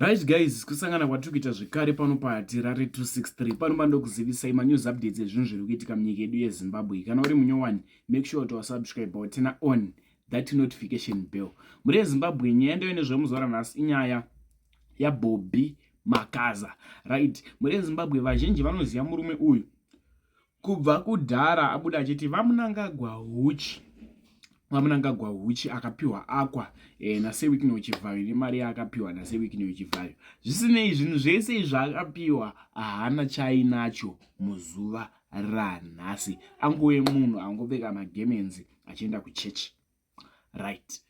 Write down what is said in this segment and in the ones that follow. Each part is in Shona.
Right guys, kusangana kwatikuita zvekare pano paTerare 263 pano kuzivisai news updates ezvinhu zviri kuitika munyika yedu yeZimbabwe. Kana uri munyowani, make sure to subscribe tena on that notification bell. Muri yeZimbabwe, nyaya ndiyo nezvemuzora nhasi inyaya yaBobby Makaza. Right, muri yeZimbabwe vazhinji vanoziva murume uyu kubva kudhara abuda achiti vamunangagwa huchi akapiwa akwa naSewikino Chivhayo nemari yaakapiwa naSewikino Chivhayo. Zvisinei, zvinhu zvese izvi akapiwa haana chainacho muzuva ranhasi. Angove munhu angopfeka magemenzi achienda kuchechi. Right,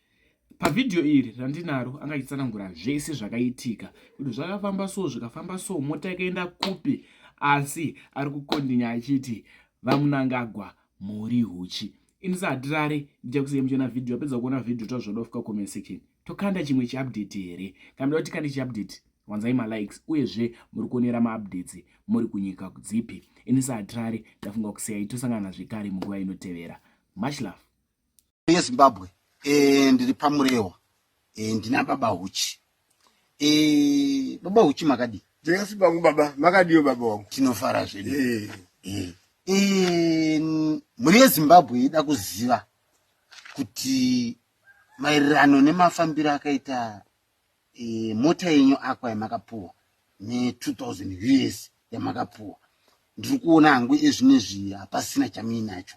pavidhiyo iri randinaro anga achitsanangura zvese zvakaitika kuti zvakafamba so zvikafamba so, mota ikaenda kupi, asi ari kukondinya achiti vamunangagwa muri huchi. Inisatirare ndichakusiyai muchiona video. Apedza kuona video tozvodofika comment section tokanda chimwe chiupdate here. Kana kuti kandi chiupdate, wanzai likes uyezve muri kuonera maupdates muri kunyika dzipi. Inisatirare ndafunga kusiyai tosangana zvekare munguva inotevera. Much love. yeZimbabwe ndiri pamurewa ndina baba huchi. Baba huchi makadi ndingasibanga baba makadiyo baba wangu tinofara zvedu. Muri yeZimbabwe ida kuziva kuti maererano nemafambiro akaita mota yenyu akwa yamakapuwa ne2000 US yamakapuwa. Ndiri kuona hangu ezvinezvi hapasina chamuinacho.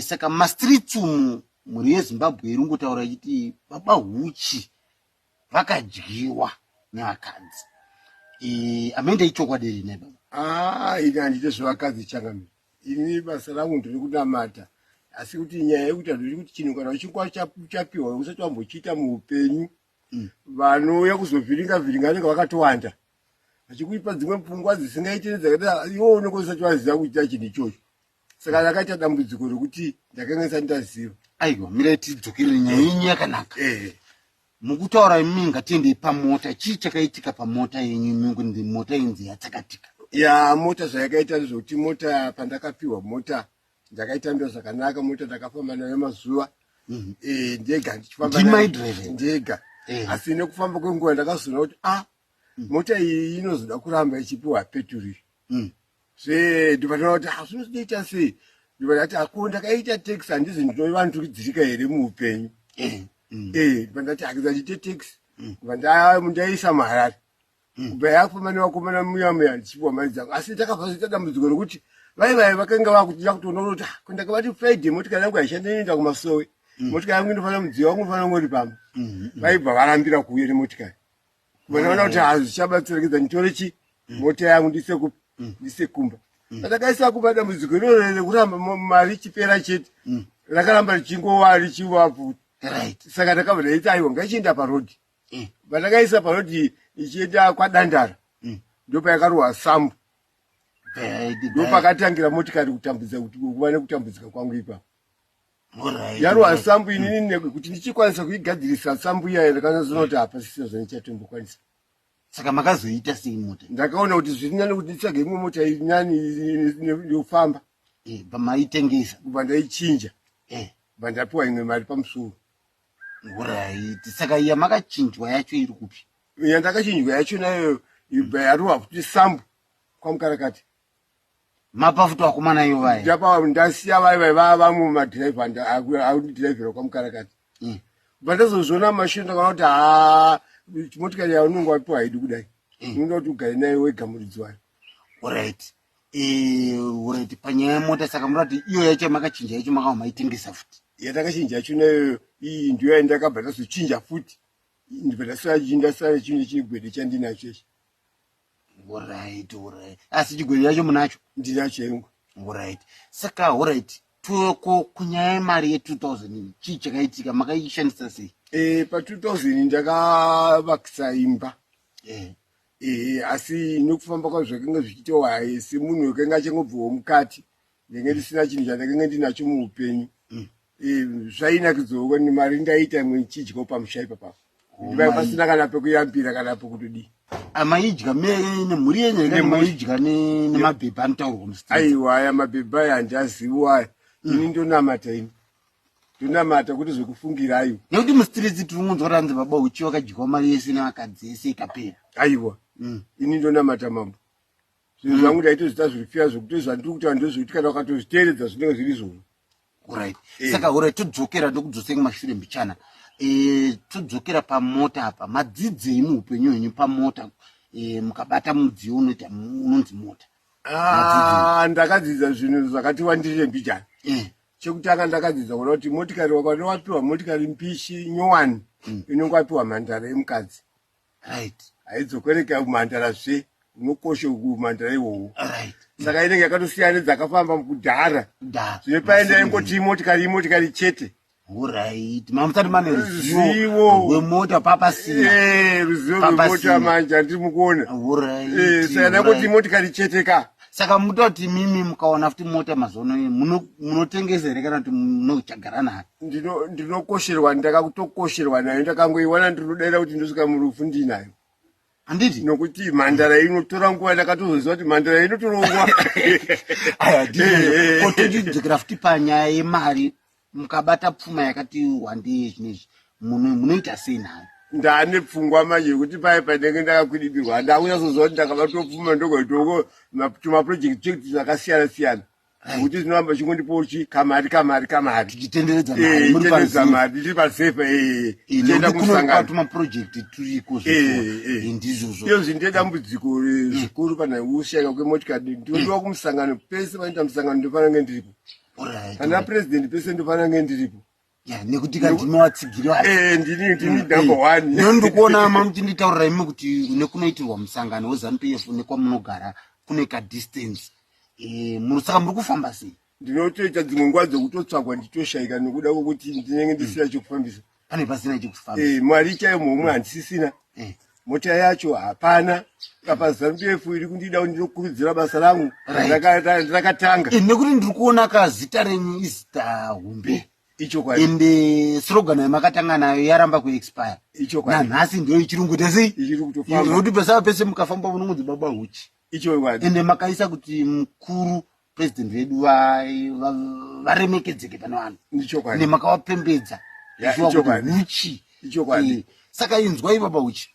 Saka mastreets muri yeZimbabwe iri kungotaura kuti baba huchi vakadyiwa nevakadzi. Amende ichokwadi iri ne baba? ini handite zvevakadzi changamira. Ini basa rangu ndiri kunamata, asi kuti nyaya yekuti handiri kuti chinhu kana uchinguva chapiwa usati wambochiita muupenyu. Vanouya kuzovhiringa vanenge vakatowanda vachikuipa dzimwe pfungwa dzisingaitiri dzakati iwo unenge usati waziva kuita chinhu ichocho. Saka ndakaita dambudziko rekuti ndakanga ndisati ndaziva. Aiwa, mirai tidzokere nyaya yenyu yakanaka. Mukutaura imi ngatiendei pamota. Chii chakaitika pamota yenyu? Mota inzi yatsakatika. Mota zvayakaita ndezvokuti mota pandakapiwa mota ndakaitambira zvakanaka. Mota ndakafamba nayo mazuva ndega ndichifamba ndega. Asi nekufamba kwenguva ndakazoona kuti mota iyi inozoda kuramba ichipiwa peturi. Ndipataura kuti zvinozoita sei? Ndipati ako ndakaita taxi handizi ndinovandukidzirika here muupenyu. Ndipandati hakiza ndiite taxi ndaisa maharare kubva yakufamba nevakomana muya ndichipiwa mari dzangu. Asi ndakabva zoita dambudziko rokuti vai vakanga vakutoda kutoona kuti ndakavati Friday motikari yangu haishandi inoenda kumasowe. Motikari yangu inofanira mudziyo wangu unofanira ngori pamba. Vaibva varambira kuuya nemotikari. Vanaona kuti hazvichabatsirakidza nditore mota yangu ndise kumba. Ndakaisa kumba dambudziko iroro rekuramba mari ichipera chete rakaramba richingova richivapo. Saka ndakabva ndaiti aiwa ngaichienda parodhi. Pandakaisa parodhi ichienda kwaDandara ndopayakarohwa sambu. Ndopakatangira motikari kutambudza kuva nekutambudzika kwangu ipapo. Yarohwa sambu inini kuti ndichikwanisa kuigadzirisa sambu iya ndakanazoona kuti hapasisina zvanichatombokwanisa. Saka makazoita sei mota? Ndakaona kuti zvirinani kuti nditsvage imwe mota inyani inofamba. Pamaitengesa kubva ndaichinja kubva ndapiwa imwe mari pamusoro. Saka iya makachinjwa yacho iri kupi? Yandakachinjwa yacho nayo ibva yarohwa kuti sambu kwaMukarakati. Mapa futi wakomana iyo vaya? Ndasiya vaiva vamwe madhiraivha audhiraivhera kwaMukarakati. Kubva ndazozviona mashini ndakaona kuti motikari yaunenge wapiwa haidi kudai. Unoda kuti ugare nayo wega muridzi wayo. Panyaya yemota saka murati iyo yacho makachinja yacho makava maitengesa futi? Yandakachinja yacho nayo iyi ndiyo yandakabva ndazochinja futi. Ndibva ndasara chinhu chigwede chandinacho ichi. Asi chigwede yacho munacho? Ndinacho yangu. Saka tuyoko kunyaya yemari ye2000 chii chakaitika, makaishandisa sei? Pa2000 ndakavakisa imba. Asi nokufamba kwazvo zvakanga zvichitowa semunhu wakanga achangobvawo mukati ndenge ndisina chinhu chandakanga ndinacho muupenyu. Zvainakidzowo mari ndaita imwe ichidyawo pamusha ipapo. Ndivai pasina kana pekuyambira kana pekutodii. Amaidya nemhuri yenyu kana maidya nemabhebha anotaurwa musitiri? Aiwa, aya mabhebha aya handiazivi wayo. Ini ndonamata ini. tunamata kuti zvekufungirayo nekuti mustriti tiri kunzwa kuti hanzi baba uchi wakadyiwa mari yese nevakadzi yese ikapera. aiwa ini ndonamata mambo zvinhu zvangu ndaitozvita zvirifira zvekuti zvandiri kuti ndozvekuti kana wakatozviteeredza zvinenge zviri zvona. Alright. Saka alright todzokera ndokudzosei kumashure mbichana. Todzokera pamota apa madzidzei muupenyu hwenyu pamota mukabata mudziyo unoita unonzi mota. Ndakadzidza zvinhu zvakati wandire mbichana. Chekutanga ndakadzidza kuona kuti motikari wapiwa motikari mpishi nyowani inonge wapiwa mhandara yemukadzi. Right. Haidzokereka kumhandara zve unokoshe kumhandara iwowo. Right. Saka inenge yakatosiyana nedzakafamba kudhara. Zvino paenda ingoti motikari chete. Alright. Mamusati mane ruzivo rwemota papasina. Ruzivo rwemota manje handiri mukuona. Alright. Saka ndangoti motikari chete ka. Saka mutoti mimi mukaona futi mota mazono munotengezere kana kuti munochagara nayo. Ndinokosherwa ndakakutokosherwa nayo ndakangoiwana ndinodera kuti ndosvika murufu ndinayo. Handiti nokuti mhandara inotora nguva ndakatozoziva kuti mhandara inotora nguva. Aya ndizvo kotochidzokera futi panyaya yemari mukabata pfuma yakati wandei zvinezvi munoita sei nayo? Ndane pfungwa manje yekuti paya panenge ndakakwidibirwa ndakunyasoziva kuti ndakabatwa pfuma ndogoitoko tumaprojekti zvakasiyana siyana kuti zvinoramba chingondipochi kamari tichitenderedza mari tiri pasefa tienda kumusangano tumaprojekti turiko ndizvozvo iyo zvinde dambudziko zvikuru pana kushayika kwemotikari ndinodiwa kumusangano pese panoita musangano ndofanira kunge ndiripo kana president pese ndofanira kunge ndiripo nekuti kandinowatsigira ndini number one ndikuona mamuti nditaurira imi kuti nekunoitirwa musangano weZANU-PF nekwamunogara kune kadistance saka muri kufamba sei? Ndinotoita dzimwe nguva dzekutotsvagwa nditoshayika nekuda kwokuti ndinenge ndisina chekufambisa. Pane pasina chekufambisa? Mari chaiyo momwe handisisina. Mota yacho hapana. Apa ZANU-PF iri kundida kuti ndinokurudzira basa rangu ndakatanga. Nekuti ndiri kuona zita renyu izita hombe. Ichokwadi. Ende slogan yamakatanga nayo yaramba kuexpire. Ichokwadi. Nanhasi ndio ichirunguta sei? Ichiri kutofamba. Nekuti pesava pese mukafamba munongodzi baba uchi. Ichokwadi. Ende makaisa kuti mukuru president vedu varemekedzeke pane vanhu. Ichokwadi. Nemakavapembedza. Ichokwadi. Ichokwadi. Saka inzwai baba uchi.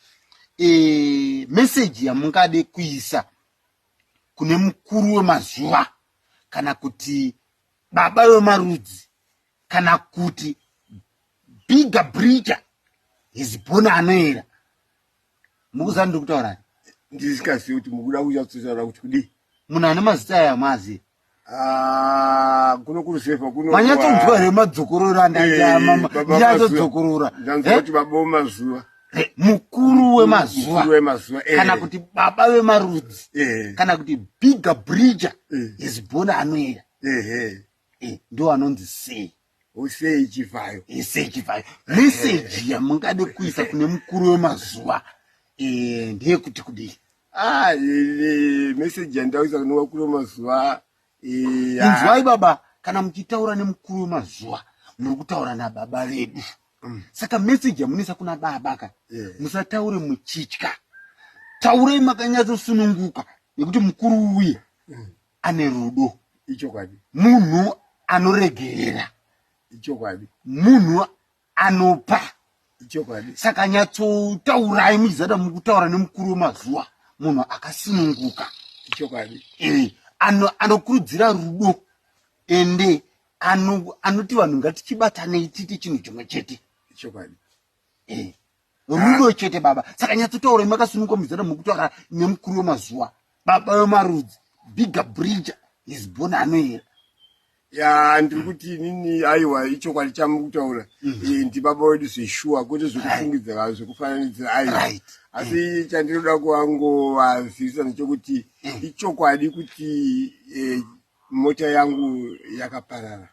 Message yamungade kuisa kune mukuru wemazuva kana kuti baba wemarudzi kana kuti bigger breacher is born anoera. Mukuzana ndiri kutaura ndisingazivi kuti mukuda kuchatsotara kuti kudii munhu ane mazita aya mazi kuno kurusefa kuno manyatsonzwa here madzokorora ndandiyatodzokorora ndanzwa kuti baba wemazuva mukuru wemazuva kana kuti baba wemarudzi kana kuti bigger breacher is born anoera ndo anonzi sei usei chivhayo message yamungade kuisa kune mukuru wemazuva ndeyekuti kudii? Message yandaisa kune mukuru wemazuva inzwai baba kana muchitaura nemukuru wemazuva muri kutaura nababa vedu. Saka message yamunisa kuna baba musataure muchitya, taurei makanyatsosununguka nekuti mukuru uye ane rudo. Ichokwadi. Munhu anoregerera. Ichokwadi. Munhu anopa. Ichokwadi. Saka nyatsotaurai muchizada mukutaura nemukuru wemazuva munhu akasununguka. Ichokwadi. Anokurudzira rudo ende anoti vanhu ngatichibatanei tiite chinhu chimwe chete. Ichokwadi. Rudo chete baba. Saka nyatsotaurai makasununguka muchizada mukutaura nemukuru wemazuva baba wemarudzi bigger breacher is born anoera. Ndiri kuti inini aiwa ichokwadi chamukutaura ndibaba wedu zveshuwa kwete zvekufungidza zvekufananidzira aiwa. Asi chandinoda kuvangovazivisa ndechokuti ichokwadi kuti mota yangu yakaparara.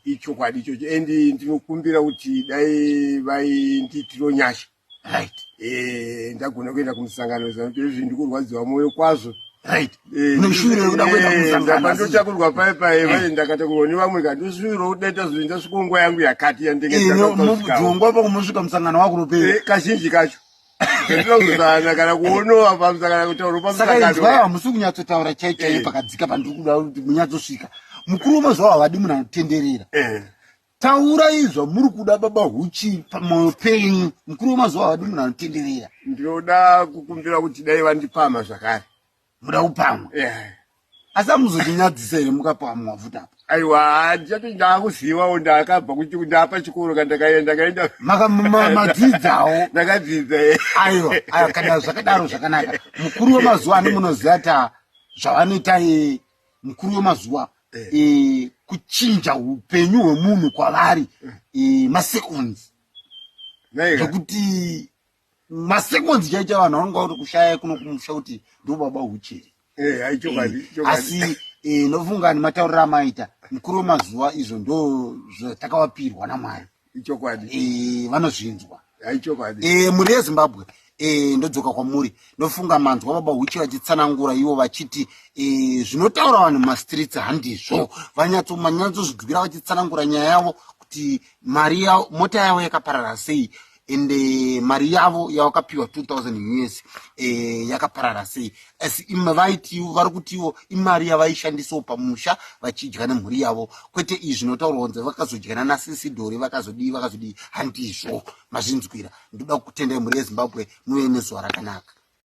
Ichokwadi ichocho endi ndinokumbira kuti dai vainditiro nyasha ndagona kuenda kumusangano ZANU-PF ndikurwadziwa mwoyo kwazvo. Ndoshuviro kuda kuenda kumusangano. Ndochakurwa paipai ndakata kuona vamwe kati ndoshuviro kudaita zvinhu ndasvika nguva yangu yakati yandengedzongwa pakumusvika musangano wako ropera kazhinji kacho ndinokuzana kana kuonowa pamusangano kutaura pamusangano. Saka inzwai hamusi kunyatsotaura chaicho pakadzika pandiri kuda kuti munyatsosvika. Mukuru wemazuva havadi munhu anotenderera. taura izvo muri kuda baba Huchi pamwoyo penyu. Mukuru wemazuva wadi munhu anotenderera. Ndinoda kukumbira kuti dai vandipama zvakare. Muda kupamwa? Asi hamuzotinyadzisa here mukapamwa mafuta apa? Aiwa, ndiyati ndakuzivawo ndakabva ndapa chikoro ndakaenda. Madzidzawo? Ndakadzidza. Aiwa, kana zvakadaro zvakanaka. Mukuru wemazuva ano munoziva ta zvavanoita mukuru wemazuva kuchinja upenyu hwemunhu kwavari maseconds. Zvekuti maseconds chaicha vanhu vanonga kuti kushaya kunokumusha kuti ndo baba Huchi. Asi nofunga nematauriro amaita mukuru wemazuva izvo ndo zvatakavapirwa naMwari. Vanozvinzwa. Muri yeZimbabwe ndodzoka kwamuri nofunga manzwa baba Huchi vachitsanangura ivo vachiti zvinotaura vanhu mumastreets handizvo. Vanyatsozvidwira vachitsanangura nyaya yavo kuti mari yavo mota yavo yakaparara sei ende mari yavo yavakapiwa 2000 US yakaparara sei. Asi vaiti vari kutiwo imari yavaishandisawo pamusha vachidya nemhuri yavo, kwete izvi zvinotaurwa kunze vakazodyana naSisidhori vakazodii handizvo. Mazvinzwira. Ndoda kutendai muri yeZimbabwe muve nezuva rakanaka.